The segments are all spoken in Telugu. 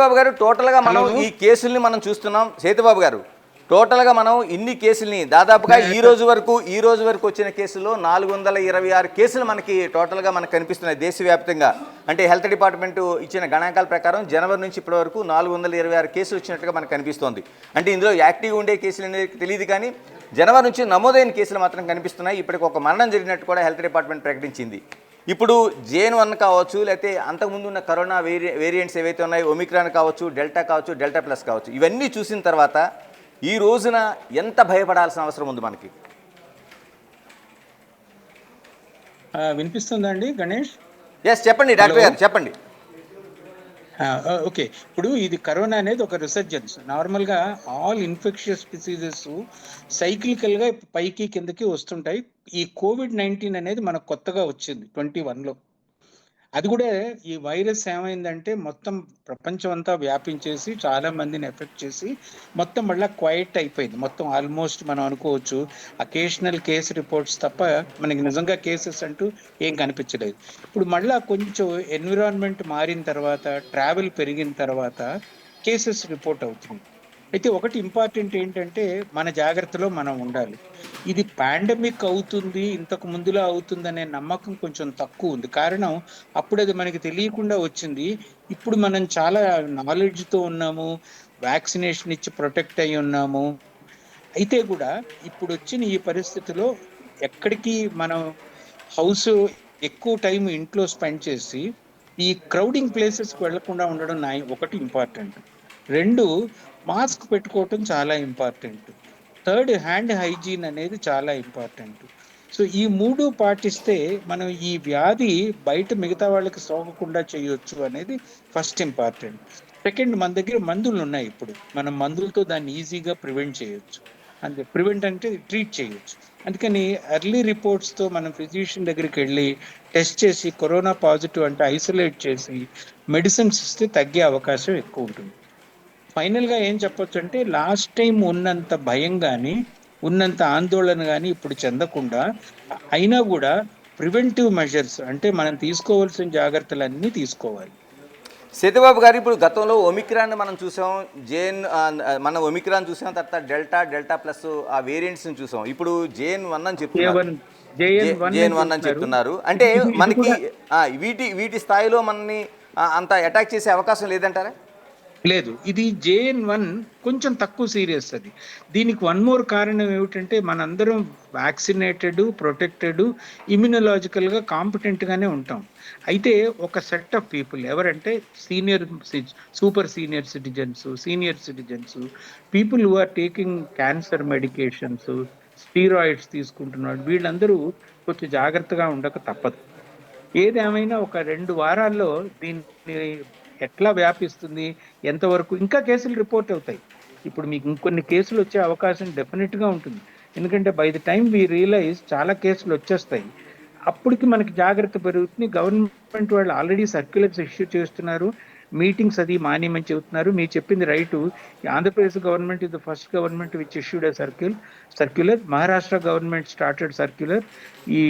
బాబు గారు, టోటల్గా మనం హలో ఈ కేసుల్ని మనం చూస్తున్నాం. సేతుబాబు గారు, టోటల్గా మనం ఇన్ని కేసుల్ని దాదాపుగా ఈ రోజు వరకు వచ్చిన కేసుల్లో 426 కేసులు మనకి టోటల్గా మనకు కనిపిస్తున్నాయి దేశవ్యాప్తంగా. అంటే హెల్త్ డిపార్ట్మెంట్ ఇచ్చిన గణాంకాల ప్రకారం జనవరి నుంచి ఇప్పటి వరకు 426 కేసులు వచ్చినట్టుగా మనకు కనిపిస్తోంది. అంటే ఇందులో యాక్టివ్గా ఉండే కేసులు అనేది తెలియదు, కానీ జనవరి నుంచి నమోదైన కేసులు మాత్రం కనిపిస్తున్నాయి. ఇప్పటికి ఒక మరణం జరిగినట్టు కూడా హెల్త్ డిపార్ట్మెంట్ ప్రకటించింది. ఇప్పుడు JN.1 కావచ్చు, లేకపోతే అంతకుముందు ఉన్న కరోనా వేరియంట్స్ ఏవైతే ఉన్నాయో, ఒమిక్రాన్ కావచ్చు, డెల్టా కావచ్చు, డెల్టా ప్లస్ కావచ్చు, ఇవన్నీ చూసిన తర్వాత ఈ రోజున ఎంత భయపడాల్సిన అవసరం ఉంది మనకి? వినిపిస్తుందండి గణేష్? ఎస్, చెప్పండి డాక్టర్ గారు, చెప్పండి. ఓకే, ఇప్పుడు ఇది కరోనా అనేది ఒక రిసర్జెన్స్. నార్మల్గా ఆల్ ఇన్ఫెక్షియస్ డిసీజెస్ సైక్లికల్గా పైకి కిందకి వస్తుంటాయి. ఈ COVID-19 అనేది మనకు కొత్తగా వచ్చింది 21లో. అది కూడా ఈ వైరస్ ఏమైందంటే మొత్తం ప్రపంచం అంతా వ్యాపించేసి చాలా మందిని ఎఫెక్ట్ చేసి మొత్తం మళ్ళీ క్వైట్ అయిపోయింది. మొత్తం ఆల్మోస్ట్ మనం అనుకోవచ్చు అకేషనల్ కేసు రిపోర్ట్స్ తప్ప మనకి నిజంగా కేసెస్ అంటూ ఏం కనిపించలేదు. ఇప్పుడు మళ్ళీ కొంచెం ఎన్విరాన్మెంట్ మారిన తర్వాత, ట్రావెల్ పెరిగిన తర్వాత కేసెస్ రిపోర్ట్ అవుతుంది. అయితే ఒకటి ఇంపార్టెంట్ ఏంటంటే మన జాగ్రత్తలో మనం ఉండాలి. ఇది పాండమిక్ అవుతుంది, ఇంతకు ముందులో అవుతుందనే నమ్మకం కొంచెం తక్కువ ఉంది. కారణం అప్పుడు అది మనకి తెలియకుండా వచ్చింది. ఇప్పుడు మనం చాలా నాలెడ్జ్తో ఉన్నాము, వ్యాక్సినేషన్ ఇచ్చి ప్రొటెక్ట్ అయి ఉన్నాము. అయితే కూడా ఇప్పుడు వచ్చిన ఈ పరిస్థితిలో ఎక్కడికి మనం హౌస్ ఎక్కువ టైం ఇంట్లో స్పెండ్ చేసి ఈ క్రౌడింగ్ ప్లేసెస్కి వెళ్లకుండా ఉండడం ఒకటి ఇంపార్టెంట్. 2, మాస్క్ పెట్టుకోవటం చాలా ఇంపార్టెంట్. 3, హ్యాండ్ హైజీన్ అనేది చాలా ఇంపార్టెంట్. సో ఈ 3 పాటిస్తే మనం ఈ వ్యాధి బయట మిగతా వాళ్ళకి సోకకుండా చేయొచ్చు అనేది ఫస్ట్ ఇంపార్టెంట్. సెకండ్, మన దగ్గర మందులు ఉన్నాయి. ఇప్పుడు మనం మందులతో దాన్ని ఈజీగా ప్రివెంట్ చేయొచ్చు. అంటే ప్రివెంట్ అంటే ట్రీట్ చేయొచ్చు. అందుకని ఎర్లీ రిపోర్ట్స్తో మనం ఫిజిషియన్ దగ్గరికి వెళ్ళి టెస్ట్ చేసి కరోనా పాజిటివ్ అంటే ఐసోలేట్ చేసి మెడిసిన్స్ ఇస్తే తగ్గే అవకాశం ఎక్కువ ఉంటుంది. ఫైనల్గా ఏం చెప్పొచ్చు అంటే లాస్ట్ టైం ఉన్నంత భయం కానీ ఉన్నంత ఆందోళన కానీ ఇప్పుడు చెందకుండా, అయినా కూడా ప్రివెంటివ్ మెజర్స్ అంటే మనం తీసుకోవాల్సిన జాగ్రత్తలన్నీ తీసుకోవాలి. సేతుబాబు గారు, ఇప్పుడు గతంలో ఒమిక్రాన్ మనం చూసాం, మనం ఒమిక్రాన్ చూసాం, తర్వాత డెల్టా ప్లస్ ఆ వేరియంట్స్ని చూసాం. ఇప్పుడు JN.1 అని చెప్తున్నారు. JN.1 అని చెప్తున్నారు. అంటే మనకి వీటి స్థాయిలో మనని అంత అటాక్ చేసే అవకాశం లేదంటారా? లేదు, ఇది JN.1 కొంచెం తక్కువ సీరియస్. అది దీనికి వన్ మోర్ కారణం ఏమిటంటే మనందరం వ్యాక్సినేటెడ్, ప్రొటెక్టెడ్, ఇమ్యునలాజికల్గా కాంపిటెంట్గానే ఉంటాం. అయితే ఒక సెట్ ఆఫ్ పీపుల్ ఎవరంటే super senior citizens, people who are taking cancer medications, steroids తీసుకుంటున్నాడు, వీళ్ళందరూ కొంచెం జాగ్రత్తగా ఉండక తప్పదు. ఏదేమైనా ఒక 2 వారాల్లో దీన్ని ఎట్లా వ్యాపిస్తుంది, ఎంతవరకు ఇంకా కేసులు రిపోర్ట్ అవుతాయి. ఇప్పుడు మీకు ఇంకొన్ని కేసులు వచ్చే అవకాశం డెఫినెట్గా ఉంటుంది. ఎందుకంటే by the time we realize చాలా కేసులు వచ్చేస్తాయి. అప్పటికి మనకి జాగ్రత్త పెరుగుతుంది. గవర్నమెంట్ వాళ్ళు ఆల్రెడీ సర్క్యులర్స్ ఇష్యూ చేస్తున్నారు, మీటింగ్స్ అది మానేమని చెబుతున్నారు. మీరు చెప్పింది right. Andhra Pradesh government is the first government which issued a circular. Maharashtra government started circular. ఈ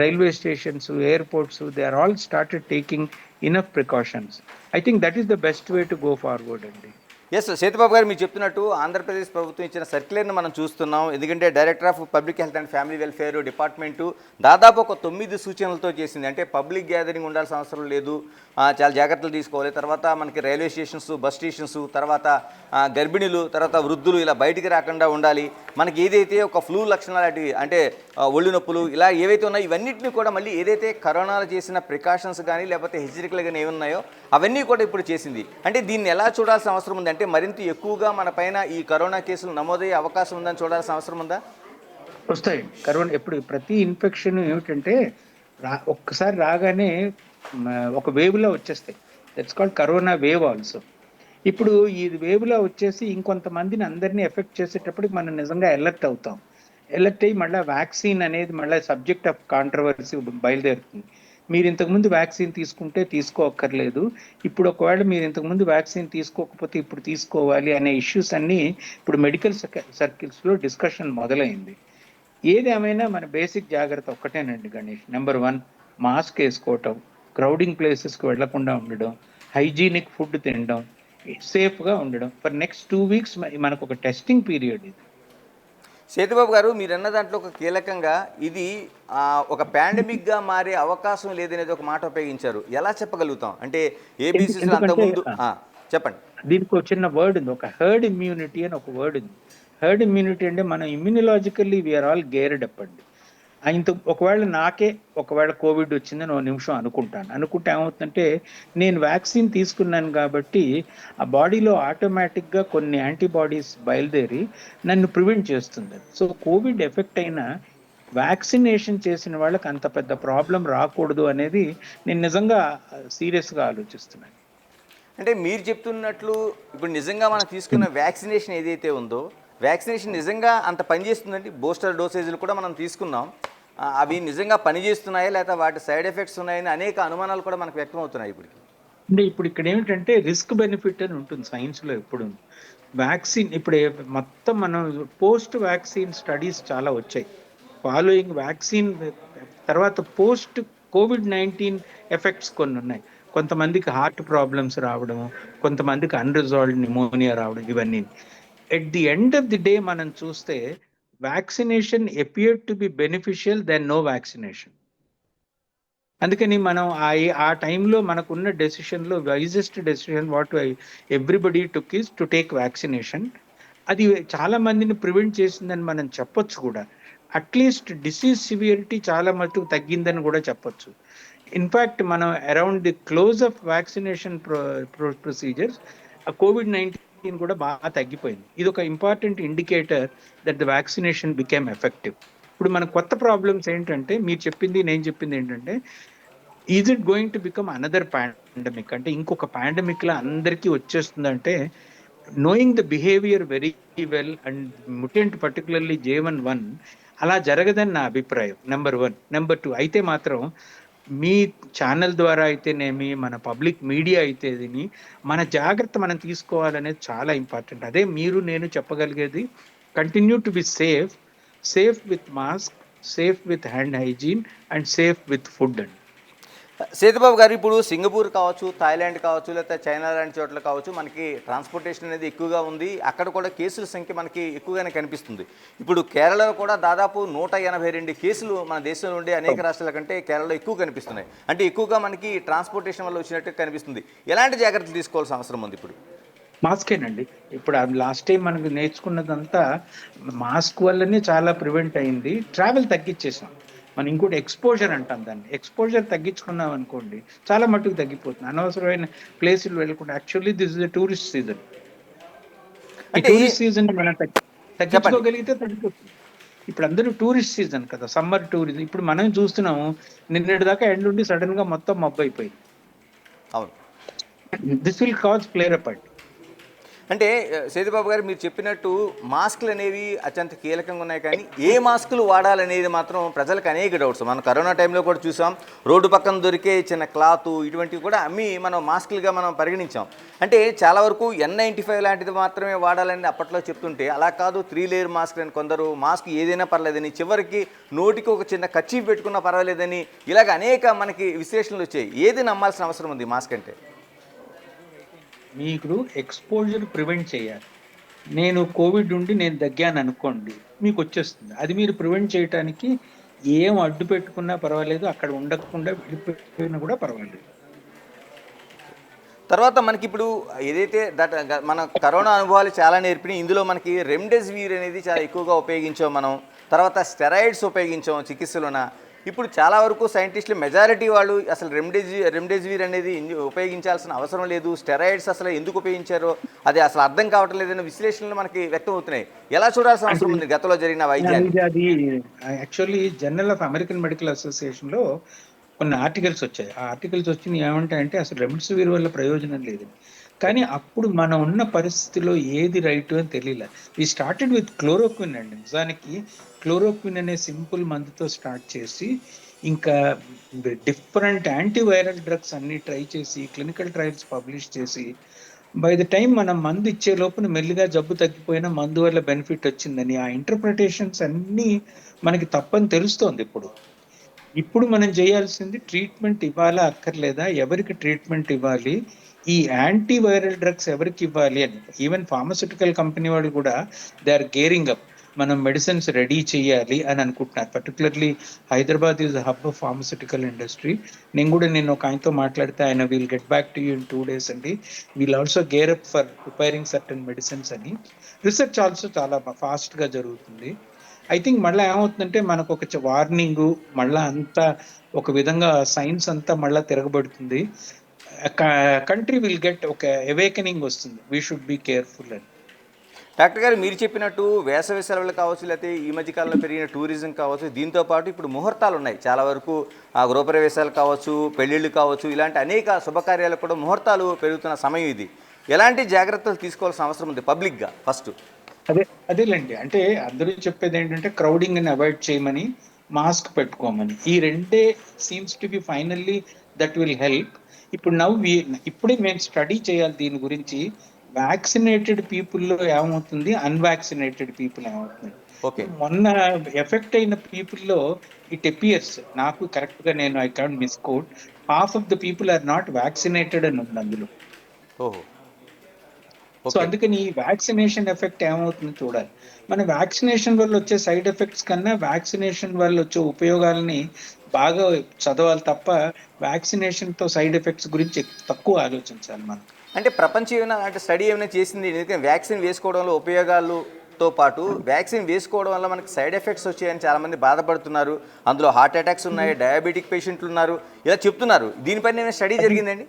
railway stations, airports, they are all started taking enough precautions. I think that is the best way to go forward అండి. ఎస్, సేతుబాబు గారు, మీరు చెప్తున్నట్టు ఆంధ్రప్రదేశ్ ప్రభుత్వం ఇచ్చిన సర్క్యులర్ని మనం చూస్తున్నాం. ఎందుకంటే director of public health and family welfare department దాదాపు ఒక 9 సూచనలతో చేసింది. అంటే పబ్లిక్ గ్యాదరింగ్ ఉండాల్సిన అవసరం లేదు, చాలా జాగ్రత్తలు తీసుకోవాలి. తర్వాత మనకి రైల్వే స్టేషన్స్, బస్ స్టేషన్స్, తర్వాత గర్భిణులు, తర్వాత వృద్ధులు ఇలా బయటికి రాకుండా ఉండాలి. మనకి ఏదైతే ఒక ఫ్లూ లక్షణాలు అంటే ఒళ్ళు నొప్పులు ఇలా ఏవైతే ఉన్నాయో ఇవన్నింటినీ కూడా మళ్ళీ ఏదైతే కరోనాలో చేసిన ప్రికాషన్స్ కానీ లేకపోతే హెచ్చరికలు కానీ ఏమున్నాయో అవన్నీ కూడా ఇప్పుడు చేసింది. అంటే దీన్ని ఎలా చూడాల్సిన అవసరం ఉంది? అంటే మరింత ఎక్కువగా మన పైన ఈ కరోనా కేసులు నమోదయ్యే అవకాశం ఉందని చూడాల్సిన అవసరం ఉందా? వస్తాయి. కరోనా ఎప్పుడు ప్రతి ఇన్ఫెక్షన్ ఏమిటంటే ఒక్కసారి రాగానే ఒక వేవ్లో వచ్చేస్తాయి. That's called corona wave also. ఇప్పుడు ఈ వేవ్లో వచ్చేసి ఇంకొంతమందిని అందరినీ ఎఫెక్ట్ చేసేటప్పటికి మనం నిజంగా అలర్ట్ అవుతాం. అలర్ట్ అయ్యి మళ్ళీ వ్యాక్సిన్ అనేది మళ్ళీ సబ్జెక్ట్ ఆఫ్ కాంట్రవర్సీ బయలుదేరుతుంది. మీరు ఇంతకుముందు వ్యాక్సిన్ తీసుకుంటే తీసుకోక్కర్లేదు, ఇప్పుడు ఒకవేళ మీరు ఇంతకుముందు వ్యాక్సిన్ తీసుకోకపోతే ఇప్పుడు తీసుకోవాలి అనే ఇష్యూస్ అన్నీ ఇప్పుడు మెడికల్ సర్కిల్స్లో డిస్కషన్ మొదలైంది. ఏదేమైనా మన బేసిక్ జాగ్రత్త ఒక్కటేనండి గణేష్. నెంబర్ 1, మాస్క్ వేసుకోవటం, క్రౌడింగ్ ప్లేసెస్కి వెళ్లకుండా ఉండడం, హైజీనిక్ ఫుడ్ తినడం, సేఫ్గా ఉండడం. ఫర్ నెక్స్ట్ 2 వీక్స్ మనకు ఒక టెస్టింగ్ పీరియడ్ ఇది. సేతుబాబు గారు మీరు అన్న దాంట్లో ఒక కీలకంగా ఇది ఒక పాండమిక్గా మారే అవకాశం లేదనేది ఒక మాట ఉపయోగించారు. ఎలా చెప్పగలుగుతాం? అంటే ఏబీసీసీలో ఎందుకంటే అంతకుముందు చెప్పండి. దీనికి ఒక చిన్న వర్డ్ ఉంది, ఒక హర్డ్ ఇమ్యూనిటీ అని ఒక వర్డ్ ఉంది. హర్డ్ ఇమ్యూనిటీ అంటే మనం ఇమ్యూనలాజికల్లీ వీఆర్ ఆల్ గేర్డ్ అప్ అండి. ఇంత ఒకవేళ కోవిడ్ వచ్చిందని ఒక నిమిషం అనుకుంటే ఏమవుతుందంటే నేను వ్యాక్సిన్ తీసుకున్నాను కాబట్టి ఆ బాడీలో ఆటోమేటిక్గా కొన్ని యాంటీబాడీస్ బయలుదేరి నన్ను ప్రివెంట్ చేస్తుంది. సో కోవిడ్ ఎఫెక్ట్ అయినా వ్యాక్సినేషన్ చేసిన వాళ్ళకి అంత పెద్ద ప్రాబ్లం రాకూడదు అనేది నేను నిజంగా సీరియస్గా ఆలోచిస్తున్నాను. అంటే మీరు చెప్తున్నట్లు ఇప్పుడు నిజంగా మనం తీసుకున్న వ్యాక్సినేషన్ ఏదైతే ఉందో వ్యాక్సినేషన్ నిజంగా అంత పనిచేస్తుందండి. బూస్టర్ డోసేజ్లు కూడా మనం తీసుకున్నాం, అవి నిజంగా పనిచేస్తున్నాయా లేకపోతే వాటి సైడ్ ఎఫెక్ట్స్ ఉన్నాయని అనేక అనుమానాలు కూడా మనకు వ్యక్తం అవుతున్నాయి ఇప్పటికి. అంటే ఇప్పుడు ఇక్కడ ఏమిటంటే రిస్క్ బెనిఫిట్ అని ఉంటుంది సైన్స్లో ఎప్పుడు. వ్యాక్సిన్ ఇప్పుడు మొత్తం మనం పోస్ట్ వ్యాక్సిన్ స్టడీస్ చాలా వచ్చాయి. ఫాలోయింగ్ వ్యాక్సిన్ తర్వాత పోస్ట్ COVID-19 ఎఫెక్ట్స్ కొన్ని ఉన్నాయి. కొంతమందికి హార్ట్ ప్రాబ్లమ్స్ రావడం, కొంతమందికి అన్రిజాల్వ్డ్ నిమోనియా రావడం, ఇవన్నీ. At the end of the day మనం చూస్తే vaccination appeared to be beneficial than no vaccination. అందుకని మనం ఆ టైంలో మనకున్న డెసిషన్లో wisest decision what everybody took is to take vaccination. అది చాలా మందిని ప్రివెంట్ చేసిందని మనం చెప్పొచ్చు కూడా. అట్లీస్ట్ డిసీజ్ సివియరిటీ చాలా మటుకు తగ్గిందని కూడా చెప్పొచ్చు. ఇన్ఫ్యాక్ట్ మనం around the close of vaccination procedures COVID-19 కూడా బాగా తగ్గిపోయింది. ఇది ఒక important indicator that the vaccination became effective. ఇప్పుడు మన కొత్త ప్రాబ్లమ్స్ ఏంటంటే మీరు చెప్పింది నేను చెప్పింది ఏంటంటే is it going to become another pandemic, అంటే ఇంకొక పాండమిక్ లా అందరికీ వచ్చేస్తుందంటే knowing the behaviour very well and mutant particularly J1.1 అలా జరగదని నా అభిప్రాయం. నెంబర్ 1. నెంబర్ 2 అయితే మాత్రం మీ ఛానల్ ద్వారా అయితేనేమి మన పబ్లిక్ మీడియా అయితేనేమి మన జాగ్రత్త మనం తీసుకోవాలనేది చాలా ఇంపార్టెంట్. అదే మీరు నేను చెప్పగలిగేది. Continue to be safe with mask, safe with hand hygiene and safe with food అండి. సేతుబాబు గారు ఇప్పుడు సింగపూర్ కావచ్చు, థాయిలాండ్ కావచ్చు, లేకపోతే చైనా లాంటి చోట్ల కావచ్చు మనకి ట్రాన్స్పోర్టేషన్ అనేది ఎక్కువగా ఉంది. అక్కడ కూడా కేసుల సంఖ్య మనకి ఎక్కువగానే కనిపిస్తుంది. ఇప్పుడు కేరళలో కూడా దాదాపు 182 కేసులు మన దేశంలో ఉండే అనేక రాష్ట్రాల కంటే కేరళలో ఎక్కువ కనిపిస్తున్నాయి. అంటే ఎక్కువగా మనకి ట్రాన్స్పోర్టేషన్ వల్ల వచ్చినట్టు కనిపిస్తుంది. ఎలాంటి జాగ్రత్తలు తీసుకోవాల్సిన అవసరం ఉంది ఇప్పుడు? మాస్కేనండి. ఇప్పుడు లాస్ట్ టైం మనకు నేర్చుకున్నదంతా మాస్క్ వల్లనే చాలా ప్రివెంట్ అయింది. ట్రావెల్ తగ్గించేసాం మనం. ఇంకోటి ఎక్స్పోజర్ అంటాం దాన్ని. ఎక్స్పోజర్ తగ్గించుకున్నాం అనుకోండి చాలా మట్టుకు తగ్గిపోతుంది. అనవసరమైన ప్లేసులు వెళ్ళకుండా. Actually this is the tourist season. ఈ టూరిస్ట్ సీజన్ మనం తగ్గించుకోగలిగితే తగ్గిపోతుంది. ఇప్పుడు అందరూ టూరిస్ట్ సీజన్ కదా, సమ్మర్ టూరిజం. ఇప్పుడు మనం చూస్తున్నాము నిన్నటి దాకా ఎండుండి సడన్ గా మొత్తం మబ్బు అయిపోయింది. అవును, this will cause flare up అండి. అంటే సేతుబాబు గారు మీరు చెప్పినట్టు మాస్కులు అనేవి అత్యంత కీలకంగా ఉన్నాయి, కానీ ఏ మాస్కులు వాడాలనేది మాత్రం ప్రజలకు అనేక డౌట్స్. మనం కరోనా టైంలో కూడా చూసాం, రోడ్డు పక్కన దొరికే చిన్న క్లాత్ ఇటువంటివి కూడా అమ్మి మనం మాస్కులుగా మనం పరిగణించాం. అంటే చాలా వరకు N95 లాంటిది మాత్రమే వాడాలని అప్పట్లో చెప్తుంటే అలా కాదు, 3 లేయర్ మాస్క్ అని, కొందరు మాస్క్ ఏదైనా పర్లేదని, చివరికి నోటికి ఒక చిన్న కర్చీఫ్ పెట్టుకున్నా పర్వాలేదని, ఇలాగ అనేక మనకి విశ్లేషణలు వచ్చాయి. ఏది నమ్మాల్సిన అవసరం ఉంది మాస్క్ అంటే? మీకు ఎక్స్పోజర్ ప్రివెంట్ చేయాలి. నేను కోవిడ్ ఉండి నేను దగ్గాను అనుకోండి, మీకు వచ్చేస్తుంది. అది మీరు ప్రివెంట్ చేయడానికి ఏం అడ్డు పెట్టుకున్నా పర్వాలేదు, అక్కడ ఉండకుండా వెళ్ళిపోయినా కూడా పర్వాలేదు. తర్వాత మనకి ఇప్పుడు ఏదైతే మన కరోనా అనుభవాలు చాలా నేర్పినాయి. ఇందులో మనకి రెమ్డెసివిర్ అనేది చాలా ఎక్కువగా ఉపయోగించాం మనం. తర్వాత స్టెరాయిడ్స్ ఉపయోగించాం చికిత్సలోన. ఇప్పుడు చాలా వరకు సైంటిస్టులు మెజారిటీ వాళ్ళు అసలు రెమ్డెసివిర్ అనేది ఉపయోగించాల్సిన అవసరం లేదు, స్టెరాయిడ్స్ అసలు ఎందుకు ఉపయోగించారో అది అసలు అర్థం కావటం లేదన్న విశ్లేషణలు మనకి వ్యక్తం అవుతున్నాయి. ఎలా చూడాల్సిన అవసరం ఉంది గతంలో జరిగిన వైద్యాన్ని? అది actually journal of American medical association లో కొన్ని ఆర్టికల్స్ వచ్చాయి. ఆ ఆర్టికల్స్ వచ్చి ఏమంటాయంటే అసలు రెమ్డెసివిర్ వల్ల ప్రయోజనం లేదు. కానీ అప్పుడు మనం ఉన్న పరిస్థితిలో ఏది రైట్ అని తెలియలే. వి స్టార్టెడ్ విత్ క్లోరోక్విన్ అండి. నిజానికి క్లోరోక్విన్ అనే సింపుల్ మందుతో స్టార్ట్ చేసి ఇంకా డిఫరెంట్ యాంటీవైరల్ డ్రగ్స్ అన్ని ట్రై చేసి క్లినికల్ ట్రయల్స్ పబ్లిష్ చేసి బై ద టైం మనం మందు ఇచ్చే లోపల మెల్లిగా జబ్బు తగ్గిపోయినా మందు వల్ల బెనిఫిట్ వచ్చిందని ఆ ఇంటర్ప్రిటేషన్స్ అన్నీ మనకి తప్పని తెలుస్తోంది. ఇప్పుడు మనం చేయాల్సింది ట్రీట్మెంట్ ఇవ్వాలా అక్కర్లేదా, ఎవరికి ట్రీట్మెంట్ ఇవ్వాలి, ఈ యాంటీవైరల్ డ్రగ్స్ ఎవరికి ఇవ్వాలి అని ఈవెన్ ఫార్మస్యూటికల్ కంపెనీ వాళ్ళు కూడా దే ఆర్ గేరింగ్ అప్, మనం మెడిసిన్స్ రెడీ చేయాలి అని అనుకుంటున్నారు. Particularly Hyderabad is hub of pharmaceutical industry. నేను ఒక ఆయనతో మాట్లాడితే ఆయన will get back to you in 2 days అండి, will also gear up for preparing certain medicines అని. రీసెర్చ్ ఆల్సో చాలా ఫాస్ట్ గా జరుగుతుంది. ఐ థింక్ మళ్ళీ ఏమవుతుందంటే మనకు ఒక వార్నింగ్, మళ్ళా అంతా ఒక విధంగా సైన్స్ అంతా మళ్ళా తిరగబడుతుంది. కంట్రీ విల్ గెట్ ఒక అవేకనింగ్ వస్తుంది, వీ షుడ్ బి కేర్ఫుల్ అని. డాక్టర్ గారు మీరు చెప్పినట్టు వేసవి సెలవులు కావచ్చు, లేకపోతే ఈ మధ్యకాలంలో పెరిగిన టూరిజం కావచ్చు, దీంతో పాటు ఇప్పుడు ముహూర్తాలు ఉన్నాయి చాలా వరకు. గృహప్రవేశాలు కావచ్చు, పెళ్ళిళ్ళు కావచ్చు, ఇలాంటి అనేక శుభకార్యాలకు కూడా ముహూర్తాలు పెరుగుతున్న సమయం ఇది. ఎలాంటి జాగ్రత్తలు తీసుకోవాల్సిన అవసరం ఉంది పబ్లిక్గా ఫస్ట్? అదేలేండి, అంటే అందరూ చెప్పేది ఏంటంటే క్రౌడింగ్ ని అవాయిడ్ చేయమని, మాస్క్ పెట్టుకోమని. ఈ రెండే seems to be finally that will help. ఇప్పుడు ఇప్పుడే మేము స్టడీ చేయాలి దీని గురించి. వ్యాక్సినేటెడ్ పీపుల్లో ఏమవుతుంది, అన్వాక్సినేటెడ్ పీపుల్ ఏమవుతుంది. ఓకే. మొన్న ఎఫెక్ట్ అయిన పీపుల్లో ఇట్ అపియర్స్, నాకు కరెక్ట్ గా నేను I can't misquote, half of the people are not vaccinated అని ఉంది అందులో. ఓహో. సో అందుకని ఈ వ్యాక్సినేషన్ ఎఫెక్ట్ ఏమవుతుందో చూడాలి. మన వ్యాక్సినేషన్ వల్ల వచ్చే సైడ్ ఎఫెక్ట్స్ కన్నా వ్యాక్సినేషన్ వల్ల వచ్చే ఉపయోగాలని బాగా చదవాలి తప్ప వ్యాక్సినేషన్ తో సైడ్ ఎఫెక్ట్స్ గురించి తక్కువ ఆలోచించాలి మనం. అంటే ప్రపంచం ఏమైనా అంటే స్టడీ ఏమైనా చేసింది? ఎందుకంటే వ్యాక్సిన్ వేసుకోవడంలో ఉపయోగాలతో పాటు వ్యాక్సిన్ వేసుకోవడం వల్ల మనకి సైడ్ ఎఫెక్ట్స్ వచ్చాయని చాలామంది బాధపడుతున్నారు. అందులో హార్ట్ అటాక్స్ ఉన్నాయి, డయాబెటిక్ పేషెంట్లు ఉన్నారు, ఇలా చెప్తున్నారు. దీనిపైన ఏమైనా స్టడీ జరిగిందండి?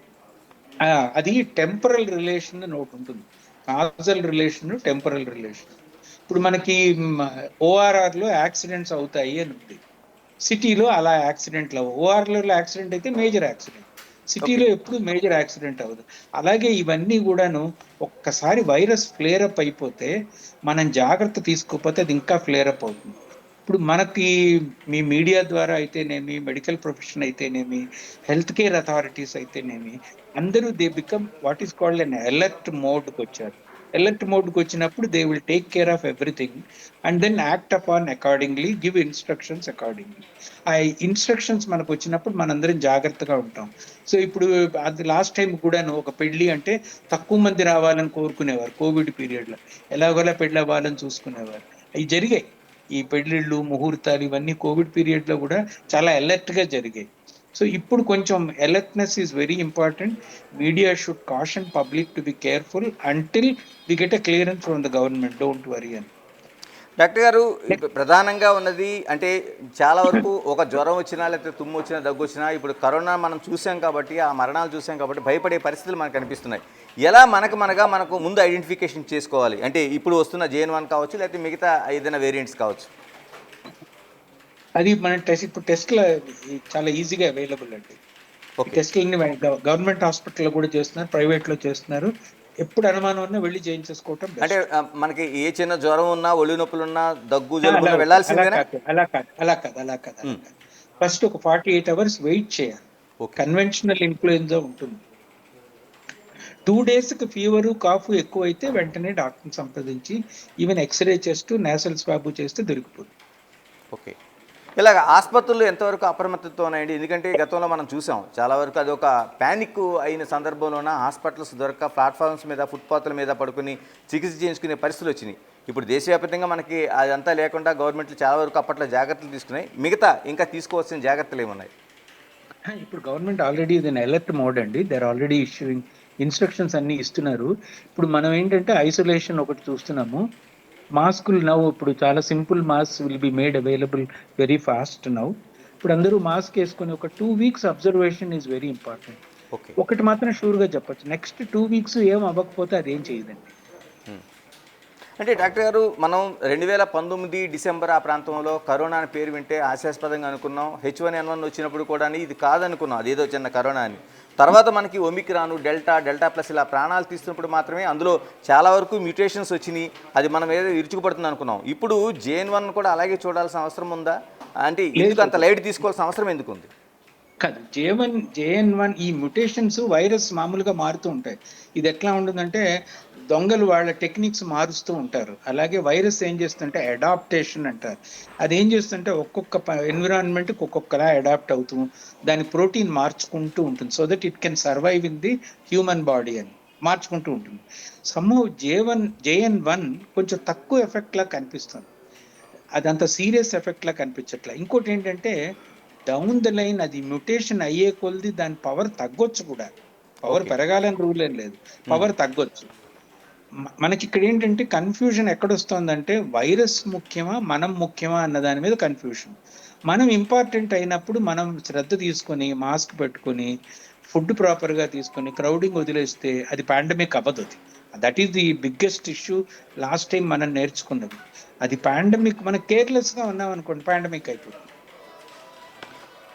అది టెంపరల్ రిలేషన్ అని ఒకటి ఉంటుంది, కాజల్ రిలేషన్, టెంపరల్ రిలేషన్. ఇప్పుడు మనకి ఓఆర్ఆర్ లో యాక్సిడెంట్స్ అవుతాయి అని ఉంది, సిటీలో అలా యాక్సిడెంట్లు అవ్వవు. ఓఆర్ఆర్లో యాక్సిడెంట్ అయితే మేజర్ యాక్సిడెంట్, సిటీలో ఎప్పుడు మేజర్ యాక్సిడెంట్ అవ్వదు. అలాగే ఇవన్నీ కూడాను ఒక్కసారి వైరస్ ఫ్లేర్ అప్ అయిపోతే మనం జాగ్రత్త తీసుకోకపోతే అది ఇంకా ఫ్లేర్ అప్ అవుతుంది. ఇప్పుడు మనకి మీ మీడియా ద్వారా అయితేనేమి, మెడికల్ ప్రొఫెషన్ అయితేనేమి, హెల్త్ కేర్ అథారిటీస్ అయితేనేమి, అందరూ they become what is called an alert మోడ్కి వచ్చారు. అలర్ట్ మోడ్కి వచ్చినప్పుడు they will take care of everything and then act upon accordingly, give instructions accordingly. ఆ ఇన్స్ట్రక్షన్స్ మనకు వచ్చినప్పుడు మనందరం జాగ్రత్తగా ఉంటాం. సో ఇప్పుడు అది లాస్ట్ టైం కూడాను ఒక పెళ్లి అంటే తక్కువ మంది రావాలని కోరుకునేవారు కోవిడ్ పీరియడ్లో, ఎలాగోలా పెళ్ళి అవ్వాలని చూసుకునేవారు. అవి జరిగాయి, ఈ పెళ్లిళ్ళు, ముహూర్తాలు ఇవన్నీ కోవిడ్ పీరియడ్ లో కూడా చాలా అలర్ట్ గా జరిగాయి. సో ఇప్పుడు కొంచెం alertness is very important. Media should caution public to be careful until we get a clearance from the government, don't worry అని. డాక్టర్ గారు, ప్రధానంగా ఉన్నది అంటే చాలా వరకు ఒక జ్వరం వచ్చినా, లేకపోతే తుమ్ము వచ్చినా, దగ్గు వచ్చినా, ఇప్పుడు కరోనా మనం చూసాం కాబట్టి, ఆ మరణాలు చూసాం కాబట్టి భయపడే పరిస్థితులు మనకు కనిపిస్తున్నాయి. ఎలా మనకు ముందు ఐడెంటిఫికేషన్ చేసుకోవాలి? అంటే ఇప్పుడు వస్తున్న JN.1 కావచ్చు, లేకపోతే మిగతా ఏదైనా వేరియంట్స్ కావచ్చు. అది మన ఇప్పుడు టెస్ట్లు చాలా ఈజీగా అవైలబుల్ అండి. టెస్ట్లన్నీ గవర్నమెంట్ హాస్పిటల్లో కూడా చేస్తున్నారు, ప్రైవేట్ లో చేస్తున్నారు. ఎప్పుడు అనుమానం ఉన్నా వెళ్ళి చేయించేసుకోవటం. అంటే మనకి ఏ చిన్న జ్వరం ఉన్నా, ఒళ్ళు నొప్పులు ఉన్నా, దగ్గు జలుబు వెళ్ళాల్సిందేనా? అలా కాదు. ఫస్ట్ ఒక 48 hours వెయిట్ చేయాలి. కన్వెన్షనల్ ఇన్ఫ్లుయెన్జా ఉంటుంది. 2 days ఫీవరు, కాఫ్ ఎక్కువ అయితే వెంటనే డాక్టర్ని సంప్రదించి ఈవెన్ ఎక్స్రే చేస్తూ, నేసల్ స్వాబ్ చేస్తే దొరికిపోతుంది. ఓకే. ఇలాగ ఆసుపత్రులు ఎంతవరకు అప్రమత్తతో ఉన్నాయండి? ఎందుకంటే గతంలో మనం చూసాం చాలా వరకు అది ఒక ప్యానిక్ అయిన సందర్భంలోన హాస్పిటల్స్ దొరక్క ప్లాట్ఫామ్స్ మీద, ఫుట్పాత్ల మీద పడుకుని చికిత్స చేయించుకునే పరిస్థితులు వచ్చినాయి. ఇప్పుడు దేశవ్యాప్తంగా మనకి అదంతా లేకుండా గవర్నమెంట్లు చాలా వరకు అప్పట్లో జాగ్రత్తలు తీసుకున్నాయి. మిగతా ఇంకా తీసుకోవాల్సిన జాగ్రత్తలు ఏమున్నాయి? ఇప్పుడు గవర్నమెంట్ ఆల్రెడీ ఇది అలర్ట్ మోడ్ అండి, they are already issuing instructions అన్ని ఇస్తున్నారు. ఇప్పుడు మనం ఏంటంటే ఐసోలేషన్ ఒకటి చూస్తున్నాము. మాస్కులు ఇప్పుడు చాలా simple mask will be made available very fast now. ఇప్పుడు అందరూ మాస్క్ వేసుకొని ఒక 2 weeks observation is very important. ఒకటి మాత్రం షూర్గా చెప్పచ్చు, నెక్స్ట్ 2 weeks ఏం అవ్వకపోతే అదేం చేయదండి. అంటే డాక్టర్ గారు, మనం 2019 డిసెంబర్ ఆ ప్రాంతంలో కరోనా అని పేరు వింటే ఆశాస్పదంగా అనుకున్నాం. H1N1 వచ్చినప్పుడు కూడా ఇది కాదనుకున్నాం, అదేదో చిన్న కరోనా అని. తర్వాత మనకి ఒమిక్రాను, డెల్టా ప్లస్ ఇలా ప్రాణాలు తీస్తున్నప్పుడు మాత్రమే అందులో చాలా వరకు మ్యూటేషన్స్ వచ్చినాయి, అది మనం ఏదో ఇరుచుకుపడుతుంది అనుకున్నాం. ఇప్పుడు JN.1 కూడా అలాగే చూడాల్సిన అవసరం ఉందా? అంటే ఎందుకు అంత లైట్ తీసుకోవాల్సిన అవసరం ఎందుకు ఉంది? కాదు, JN.1 ఈ మ్యుటేషన్స్ వైరస్ మామూలుగా మారుతూ ఉంటాయి. ఇది ఎట్లా ఉంటుందంటే దొంగలు వాళ్ళ టెక్నిక్స్ మారుస్తూ ఉంటారు. అలాగే వైరస్ ఏం చేస్తుంటే అడాప్టేషన్ అంటారు. అది ఏం చేస్తుంటే ఒక్కొక్క ఎన్విరాన్మెంట్కి ఒక్కొక్కలా అడాప్ట్ అవుతూ దాని ప్రోటీన్ మార్చుకుంటూ ఉంటుంది, so that it can survive in the human body అని మార్చుకుంటూ ఉంటుంది. సమ్హౌ JN1 కొంచెం తక్కువ ఎఫెక్ట్ లా కనిపిస్తుంది, అదంత సీరియస్ ఎఫెక్ట్ లా కనిపించట్లే. ఇంకోటి ఏంటంటే డౌన్ ద లైన్ అది మ్యుటేషన్ అయ్యే కొలది దాని పవర్ తగ్గొచ్చు కూడా. Power okay. పెరగాలని రూల్ ఏం లేదు, పవర్ తగ్గొచ్చు. మనకి ఇక్కడ ఏంటంటే కన్ఫ్యూజన్ ఎక్కడొస్తుందంటే వైరస్ ముఖ్యమా మనం ముఖ్యమా అన్న దాని మీద కన్ఫ్యూజన్. మనం ఇంపార్టెంట్ అయినప్పుడు మనం శ్రద్ధ తీసుకొని మాస్క్ పెట్టుకొని ఫుడ్ ప్రాపర్ గా తీసుకొని క్రౌడింగ్ వదిలేస్తే అది పాండమిక్ అవ్వదు. That is the biggest issue. Last time మనం నేర్చుకున్నది అది పాండమిక్. మనం కేర్లెస్ గా ఉన్నాం అనుకోండి, పాండమిక్ అయిపోతుంది.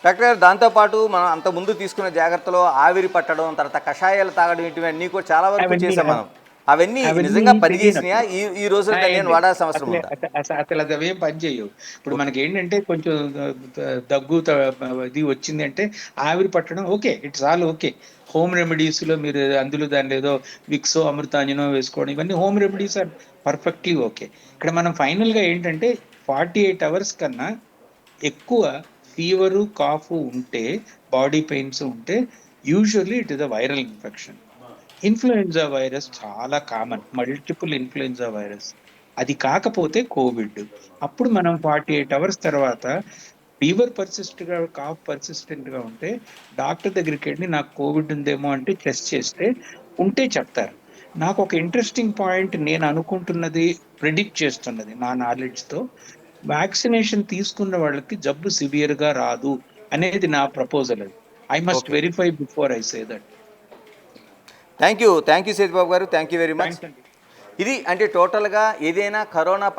డాక్టర్ గారు, దాంతోపాటు మనం అంత ముందు తీసుకున్న జాగ్రత్తలో ఆవిరి పట్టడం, తర్వాత కషాయాలు తాగడం, ఇటువన్నీ కూడా చాలా వరకు అవన్నీ చేసాం మనం. అవన్నీ అవన్నీ నిజంగా పనిచేసినాయా? తెలియనప్పుడు ఈ రోజుల్లో దాన్ని నేను వాడాల్సిన అవసరం ఉందా? అసలు అది అవేం పని చేయవు. ఇప్పుడు ఓకే. మనకి ఏంటంటే కొంచెం దగ్గు ఇది వచ్చింది అంటే ఆవిరి పట్టడం okay, it's all okay. Home remedies లో మీరు అందులో దాని ఏదో విక్సో అమృతాంజనో వేసుకోవడం, ఇవన్నీ home remedies are perfectly okay. ఇక్కడ మనం ఫైనల్ గా ఏంటంటే 48 hours కన్నా ఎక్కువ ఫీవరు కాఫ్ ఉంటే, బాడీ పెయిన్స్ ఉంటే usually it is a viral infection. Influenza virus చాలా కామన్, మల్టిపుల్ ఇన్ఫ్లుయెన్జా వైరస్. అది కాకపోతే కోవిడ్. అప్పుడు మనం 48 hours తర్వాత ఫీవర్ పర్సిస్ట్ గా కాఫ్ పర్సిస్టెంట్ గా ఉంటే డాక్టర్ దగ్గరికి వెళ్ళి నాకు కోవిడ్ ఉందేమో అంటే టెస్ట్ చేస్తే ఉంటే చెప్తారు. నాకు ఒక ఇంట్రెస్టింగ్ పాయింట్, నేను అనుకుంటున్నది ప్రిడిక్ట్ చేస్తున్నది నా నాలెడ్జ్ తో, వ్యాక్సినేషన్ తీసుకున్న వాళ్ళకి జబ్బు సివియర్ గా రాదు అనేది నా ప్రపోజల్. అది I must okay. Verify before I say that. Thank you Sethubabu garu, thank you very much. Thanks అండి. ఇది అంటే టోటల్గా ఏదైనా కరోనా